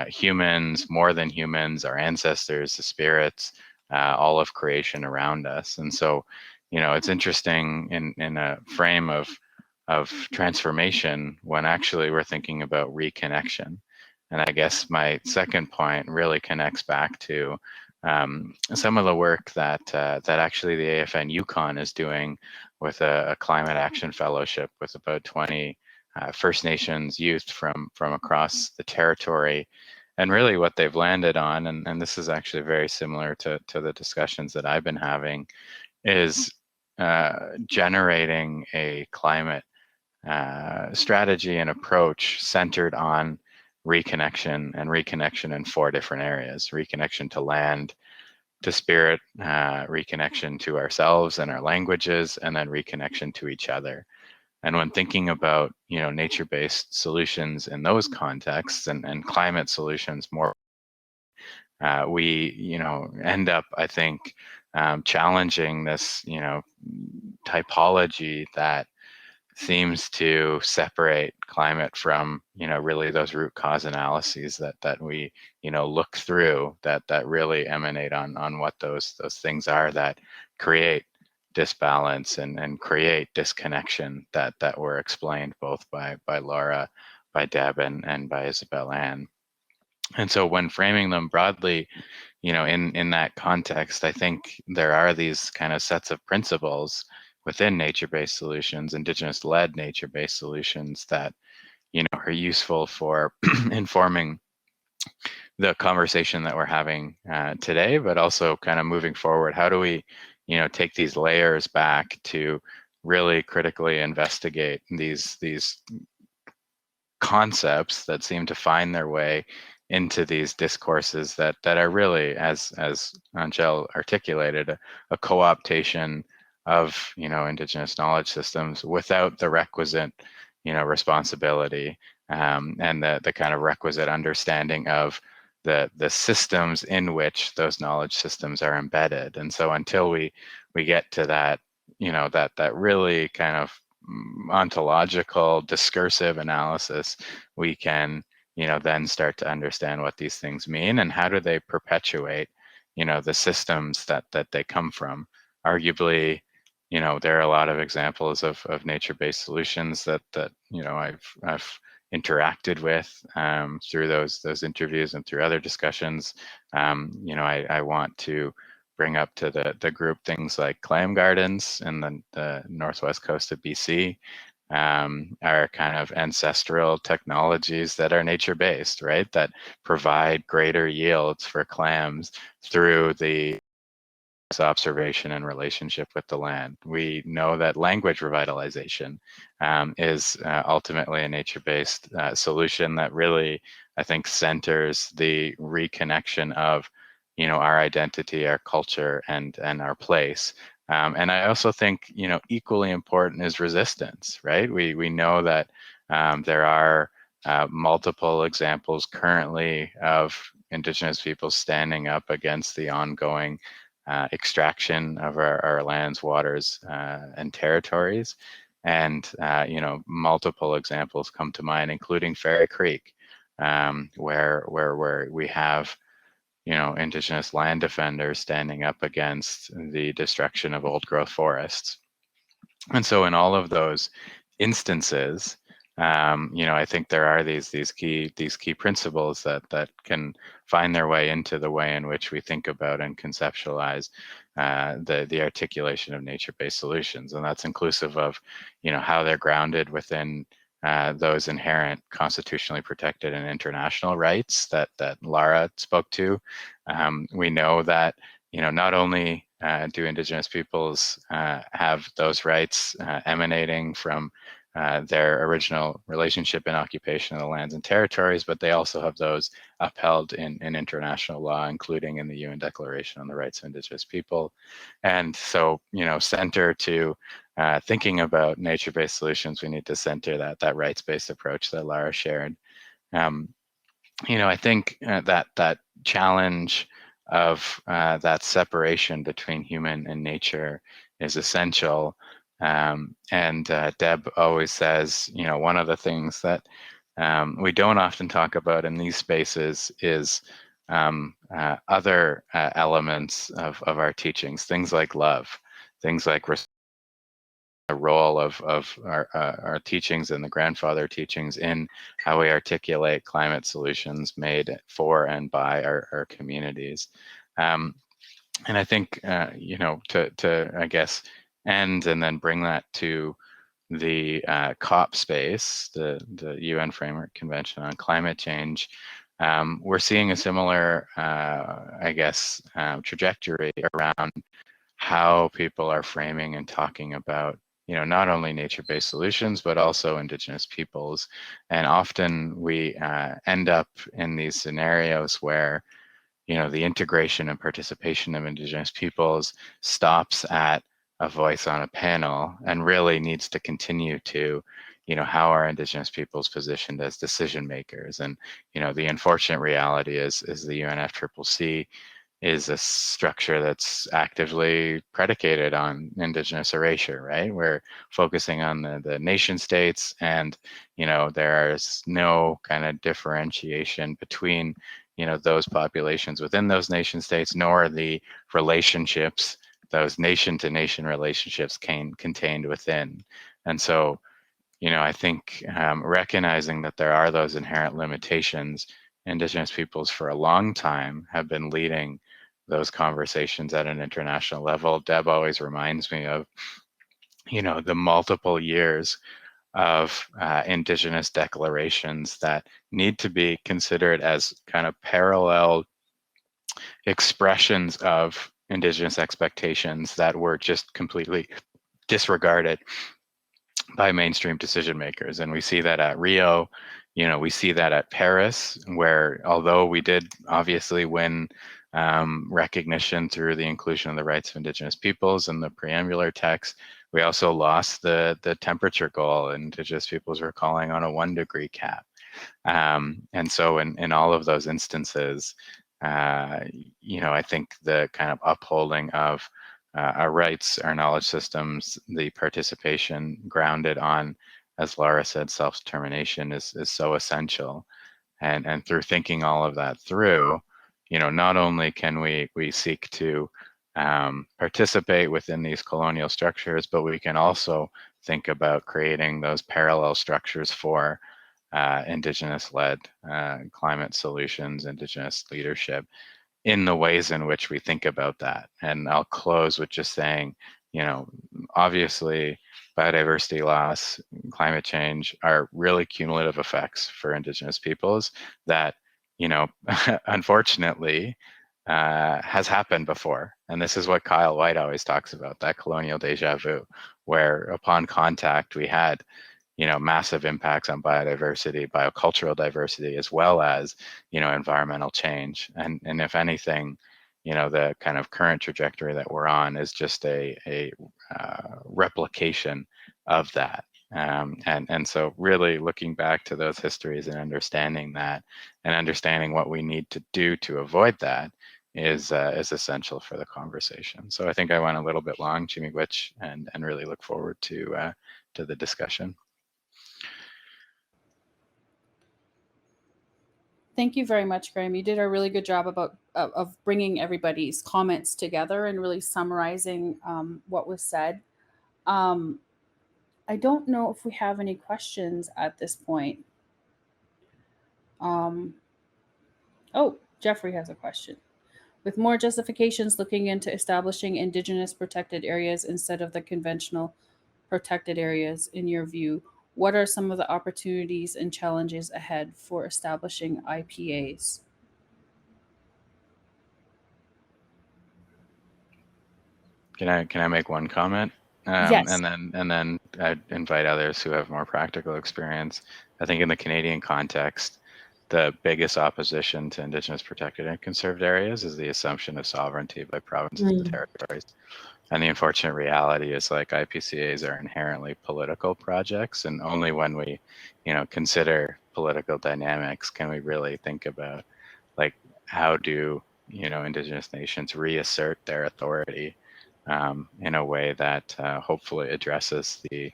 [SPEAKER 3] humans, more than humans, our ancestors, the spirits, all of creation around us. And so, it's interesting in a frame of transformation when actually we're thinking about reconnection. And I guess my second point really connects back to some of the work that actually the AFN Yukon is doing with a climate action fellowship with about 20 First Nations youth from across the territory. And really what they've landed on, and this is actually very similar to the discussions that I've been having, is generating a climate strategy and approach centered on reconnection in 4 different areas: reconnection to land, to spirit, reconnection to ourselves and our languages, and then reconnection to each other. And when thinking about nature-based solutions in those contexts and climate solutions more, we end up, I think, challenging this typology that seems to separate climate from really those root cause analyses that we look through that really emanate on what those things are that create disbalance and create disconnection that were explained both by Laura, by Deb, and by Isabel Ann. And so when framing them broadly, in that context, I think there are these kind of sets of principles within nature-based solutions, Indigenous-led nature-based solutions that are useful for informing the conversation that we're having today, but also kind of moving forward. How do we take these layers back to really critically investigate these concepts that seem to find their way into these discourses that are really, as Angel articulated, a co-optation of Indigenous knowledge systems without the requisite responsibility and the kind of requisite understanding of the systems in which those knowledge systems are embedded. And so until we get to that that really kind of ontological discursive analysis, we can then start to understand what these things mean and how do they perpetuate the systems that they come from. Arguably, there are a lot of examples of nature-based solutions that I've interacted with through those interviews and through other discussions. You know, I want to bring up to the group things like clam gardens in the northwest coast of BC, are kind of ancestral technologies that are nature-based, right? That provide greater yields for clams through the observation and relationship with the land. We know that language revitalization is ultimately a nature-based solution that really, I think, centers the reconnection of, you know, our identity, our culture, and our place. And I also think, you know, equally important is resistance, right? We know that there are multiple examples currently of Indigenous peoples standing up against the ongoing extraction of our lands, waters, and territories. And, you know, multiple examples come to mind, including Fairy Creek, where we have, you know, Indigenous land defenders standing up against the destruction of old growth forests. And so in all of those instances, you know, I think there are these key principles that can find their way into the way in which we think about and conceptualize the articulation of nature-based solutions, and that's inclusive of, you know, how they're grounded within those inherent constitutionally protected and international rights that Lara spoke to. We know that, you know, not only do Indigenous peoples have those rights emanating from their original relationship and occupation of the lands and territories, but they also have those upheld in international law, including in the UN Declaration on the Rights of Indigenous People. And so, you know, center to thinking about nature-based solutions, we need to center that rights-based approach that Lara shared. You know, I think that challenge of that separation between human and nature is essential. And Deb always says, you know, one of the things that we don't often talk about in these spaces is other elements of our teachings, things like love, things like the role of our teachings and the grandfather teachings in how we articulate climate solutions made for and by our communities. And I think, you know, to I guess end and then bring that to the COP space, the UN Framework Convention on Climate Change, we're seeing a similar, I guess, trajectory around how people are framing and talking about, you know, not only nature-based solutions, but also Indigenous peoples. And often we end up in these scenarios where, you know, the integration and participation of Indigenous peoples stops at a voice on a panel and really needs to continue to, you know, how are Indigenous peoples positioned as decision makers. And, you know, the unfortunate reality is the UNFCCC is a structure that's actively predicated on Indigenous erasure, right? We're focusing on the nation states, and, you know, there's no kind of differentiation between, you know, those populations within those nation states, nor the relationships, those nation to nation relationships contained within. And so, you know, I think recognizing that there are those inherent limitations, Indigenous peoples for a long time have been leading those conversations at an international level. Deb always reminds me of, you know, the multiple years of Indigenous declarations that need to be considered as kind of parallel expressions of Indigenous expectations that were just completely disregarded by mainstream decision makers. And we see that at Rio, you know, we see that at Paris, where although we did obviously win recognition through the inclusion of the rights of Indigenous peoples in the preambular text, we also lost the temperature goal. Indigenous peoples were calling on a 1 degree cap. And so in all of those instances, you know, I think the kind of upholding of our rights, our knowledge systems, the participation grounded on, as Lara said, self-determination is so essential. And through thinking all of that through, you know, not only can we seek to participate within these colonial structures, but we can also think about creating those parallel structures for Indigenous-led climate solutions, Indigenous leadership in the ways in which we think about that. And I'll close with just saying, you know, obviously biodiversity loss, climate change are really cumulative effects for Indigenous peoples that, you know, unfortunately has happened before. And this is what Kyle White always talks about, that colonial deja vu, where upon contact we had, you know, massive impacts on biodiversity, biocultural diversity, as well as, you know, environmental change. And if anything, you know, the kind of current trajectory that we're on is just a replication of that. And so really looking back to those histories and understanding that, and understanding what we need to do to avoid that is essential for the conversation. So I think I went a little bit long, Chimigwich, and really look forward to the discussion.
[SPEAKER 1] Thank you very much, Graham. You did a really good job of bringing everybody's comments together and really summarizing what was said. I don't know if we have any questions at this point. Oh, Jeffrey has a question. With more justifications looking into establishing Indigenous protected areas instead of the conventional protected areas, in your view, what are some of the opportunities and challenges ahead for establishing IPAs?
[SPEAKER 3] Can I make one comment?
[SPEAKER 1] Yes.
[SPEAKER 3] And then I'd invite others who have more practical experience. I think in the Canadian context, the biggest opposition to Indigenous protected and conserved areas is the assumption of sovereignty by provinces and territories. And the unfortunate reality is, like, IPCAs are inherently political projects, and only when we, you know, consider political dynamics can we really think about, like, how do, you know, Indigenous nations reassert their authority in a way that hopefully addresses the,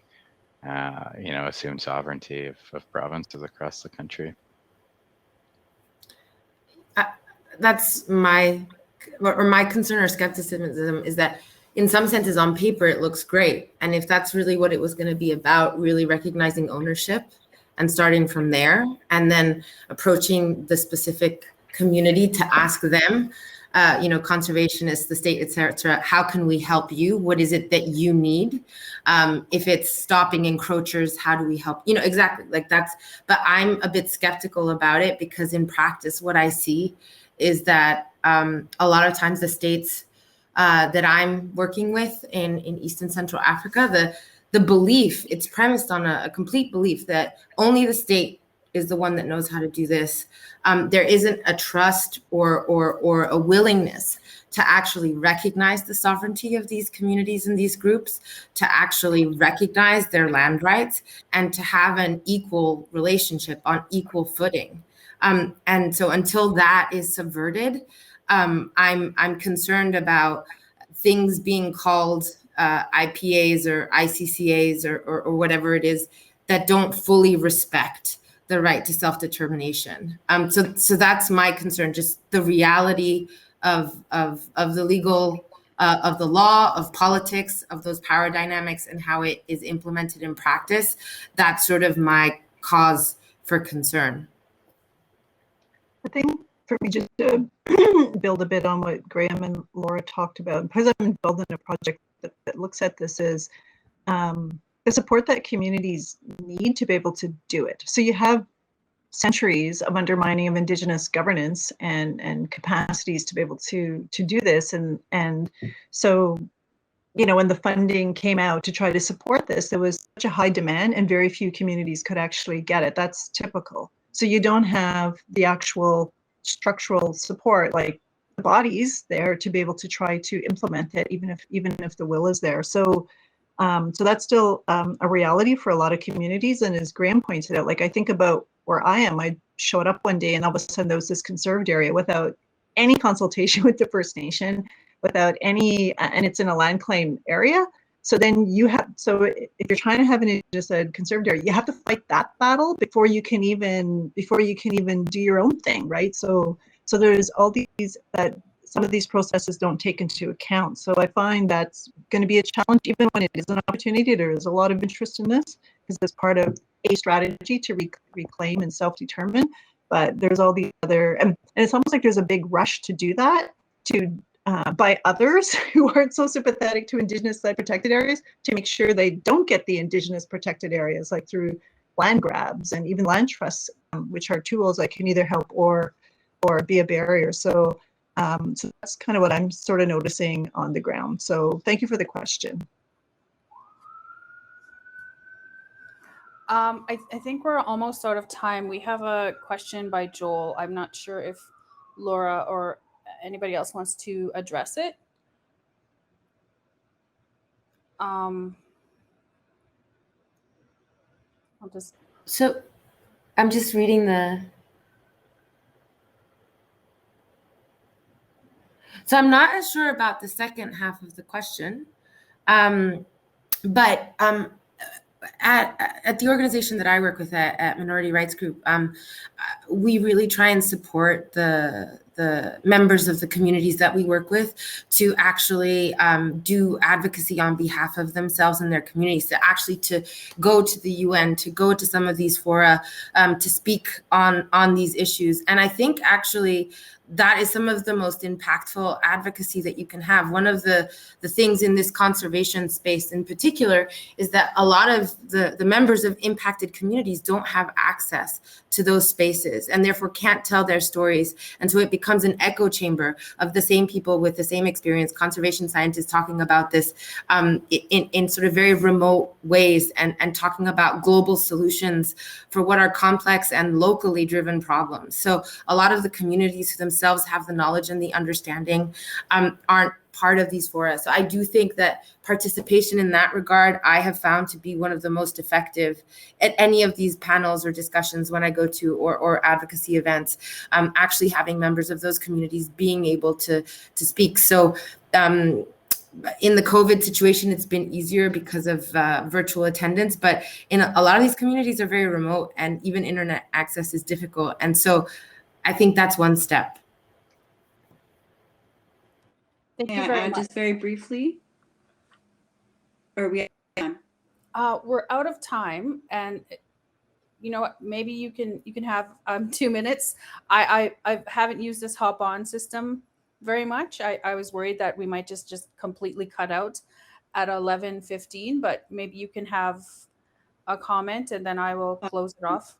[SPEAKER 3] you know, assumed sovereignty of provinces across the country.
[SPEAKER 5] That's my concern or skepticism is that in some senses on paper it looks great, and if that's really what it was going to be about, really recognizing ownership and starting from there, and then approaching the specific community to ask them, you know, conservationists, the state, etc., how can we help you? What is it that you need? If it's stopping encroachers, how do we help? You know, exactly, like that's, but I'm a bit skeptical about it because in practice, what I see is that a lot of times the states that I'm working with in East and Central Africa, the belief, it's premised on a complete belief that only the state is the one that knows how to do this. There isn't a trust or a willingness to actually recognize the sovereignty of these communities and these groups, to actually recognize their land rights, and to have an equal relationship on equal footing. And so until that is subverted, I'm concerned about things being called IPAs or ICCAs or whatever it is that don't fully respect the right to self-determination. So that's my concern, just the reality of the legal, of the law, of politics, of those power dynamics and how it is implemented in practice. That's sort of my cause for concern.
[SPEAKER 2] I think for me, just to build a bit on what Graham and Laura talked about, because I'm involved in a project that looks at this, is the support that communities need to be able to do it. So you have centuries of undermining of Indigenous governance and capacities to be able to do this. And so, you know, when the funding came out to try to support this, there was such a high demand and very few communities could actually get it. That's typical. So you don't have the actual structural support, like the bodies there to be able to try to implement it, even if the will is there. So that's still a reality for a lot of communities. And as Graham pointed out, like I think about where I am, I showed up one day and all of a sudden there was this conserved area without any consultation with the First Nation, without any, and it's in a land claim area. So then so if you're trying to have an Indigenous conserved area, you have to fight that battle before you can even do your own thing, right? So there's all these that some of these processes don't take into account. So I find that's going to be a challenge, even when it is an opportunity. There is a lot of interest in this because it's part of a strategy to reclaim and self-determine, but there's all the other, and it's almost like there's a big rush to do that by others who aren't so sympathetic to Indigenous-led protected areas to make sure they don't get the Indigenous protected areas, like through land grabs and even land trusts, which are tools that can either help or be a barrier. So that's kind of what I'm sort of noticing on the ground. So thank you for the question.
[SPEAKER 1] I think we're almost out of time. We have a question by Joel. I'm not sure if Laura or anybody else wants to address it. I'll just.
[SPEAKER 5] So I'm just reading the. So I'm not as sure about the second half of the question, but at the organization that I work with at Minority Rights Group, we really try and support the members of the communities that we work with to actually do advocacy on behalf of themselves and their communities, to go to the UN, to go to some of these fora, to speak on these issues. And I think actually that is some of the most impactful advocacy that you can have. One of the things in this conservation space in particular is that a lot of the members of impacted communities don't have access to those spaces and therefore can't tell their stories. And so it becomes an echo chamber of the same people with the same experience, conservation scientists talking about this in sort of very remote ways and talking about global solutions for what are complex and locally driven problems. So a lot of the communities who themselves have the knowledge and the understanding aren't part of these fora. So I do think that participation in that regard, I have found to be one of the most effective at any of these panels or discussions when I go to or advocacy events, actually having members of those communities being able to speak. So in the COVID situation, it's been easier because of virtual attendance, but in a lot of these communities are very remote and even internet access is difficult. And so I think that's one step.
[SPEAKER 1] Thank you very much.
[SPEAKER 6] Just very briefly, or we have time?
[SPEAKER 1] We're out of time, and you know what? Maybe you can have 2 minutes. I haven't used this hop on system very much. I was worried that we might just completely cut out at 11:15, but maybe you can have a comment and then I will close it off.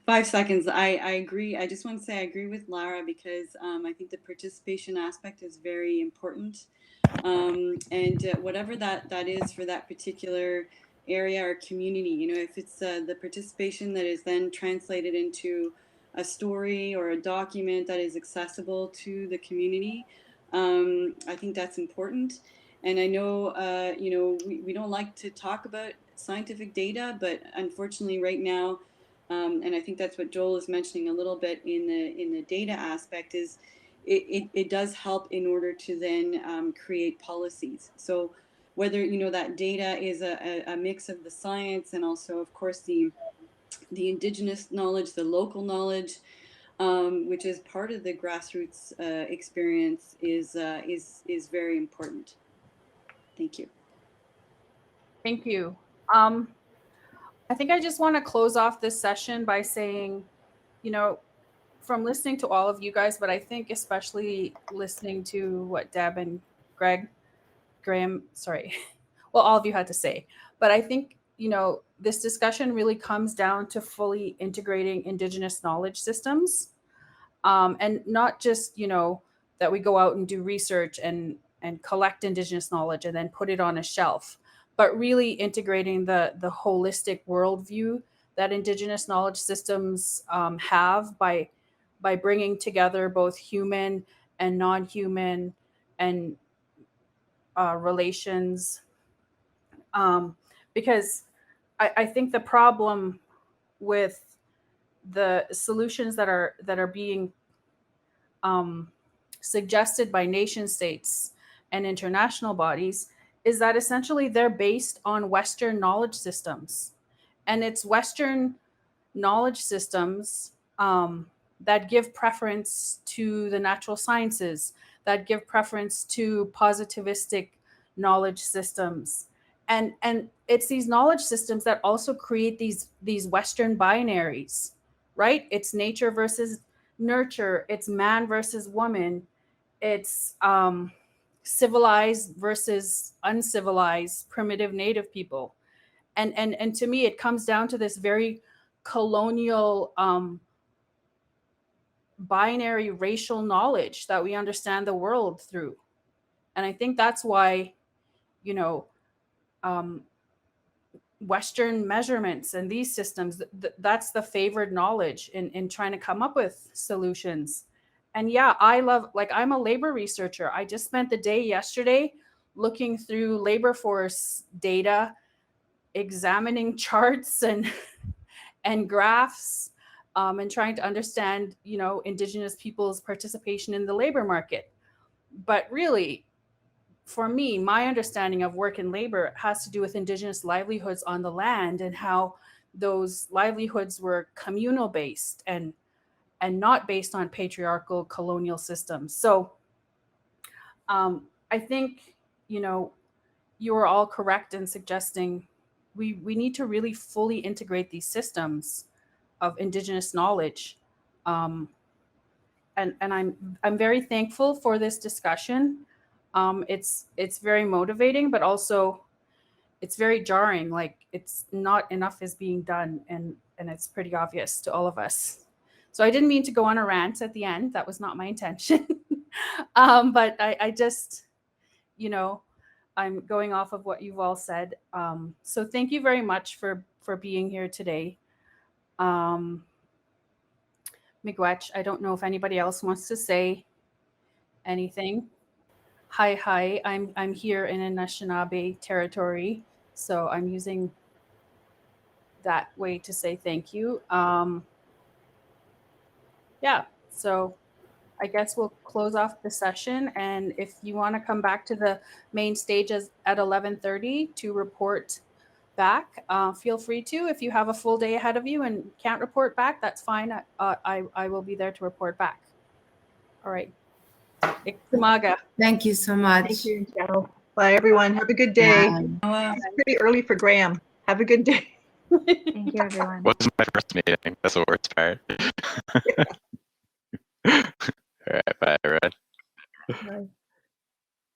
[SPEAKER 6] 5 seconds. I agree. I just want to say I agree with Lara because I think the participation aspect is very important. And whatever that is for that particular area or community, you know, if it's the participation that is then translated into a story or a document that is accessible to the community, I think that's important. And I know, you know, we don't like to talk about scientific data, but unfortunately right now, and I think that's what Joel is mentioning a little bit in the data aspect, is it does help in order to then create policies. So whether, you know, that data is a mix of the science and also, of course, the Indigenous knowledge, the local knowledge, which is part of the grassroots experience, is very important. Thank you.
[SPEAKER 1] Thank you. I think I just want to close off this session by saying, you know, from listening to all of you guys, but I think especially listening to what Deb and Graham, sorry, well, all of you had to say, but I think, you know, this discussion really comes down to fully integrating Indigenous knowledge systems, and not just, you know, that we go out and do research and collect Indigenous knowledge and then put it on a shelf, but really integrating the holistic worldview that Indigenous knowledge systems have by bringing together both human and non-human and relations. Because I think the problem with the solutions that are being suggested by nation states and international bodies is that essentially they're based on Western knowledge systems. And it's Western knowledge systems that give preference to the natural sciences, that give preference to positivistic knowledge systems. And it's these knowledge systems that also create these Western binaries, right? It's nature versus nurture, it's man versus woman, it's civilized versus uncivilized primitive native people. And to me, it comes down to this very colonial binary racial knowledge that we understand the world through. And I think that's why, you know, Western measurements and these systems, that's the favored knowledge in trying to come up with solutions. And yeah, I'm a labor researcher. I just spent the day yesterday looking through labor force data, examining charts and graphs, and trying to understand, Indigenous people's participation in the labor market. But really, for me, my understanding of work and labor has to do with Indigenous livelihoods on the land and how those livelihoods were communal based and not based on patriarchal colonial systems. So I think, you are all correct in suggesting we need to really fully integrate these systems of Indigenous knowledge. And I'm very thankful for this discussion. It's very motivating, but also it's very jarring. Like, it's not enough is being done, and it's pretty obvious to all of us. So I didn't mean to go on a rant at the end. That was not my intention. But I just, I'm going off of what you've all said. So thank you very much for being here today. Miigwech, I don't know if anybody else wants to say anything. Hi, I'm here in Anishinaabe territory, so I'm using that way to say thank you. Yeah, so I guess we'll close off the session, and if you want to come back to the main stage at 11:30 to report back, feel free to. If you have a full day ahead of you and can't report back, that's fine. I will be there to report back. All right. Iktumaga.
[SPEAKER 5] Thank you so much.
[SPEAKER 2] Thank you, Joe. Bye, everyone. Have a good day. It's pretty early for Graham. Have a good day.
[SPEAKER 4] Thank you, everyone.
[SPEAKER 3] Wasn't my first meeting. That's the worst part.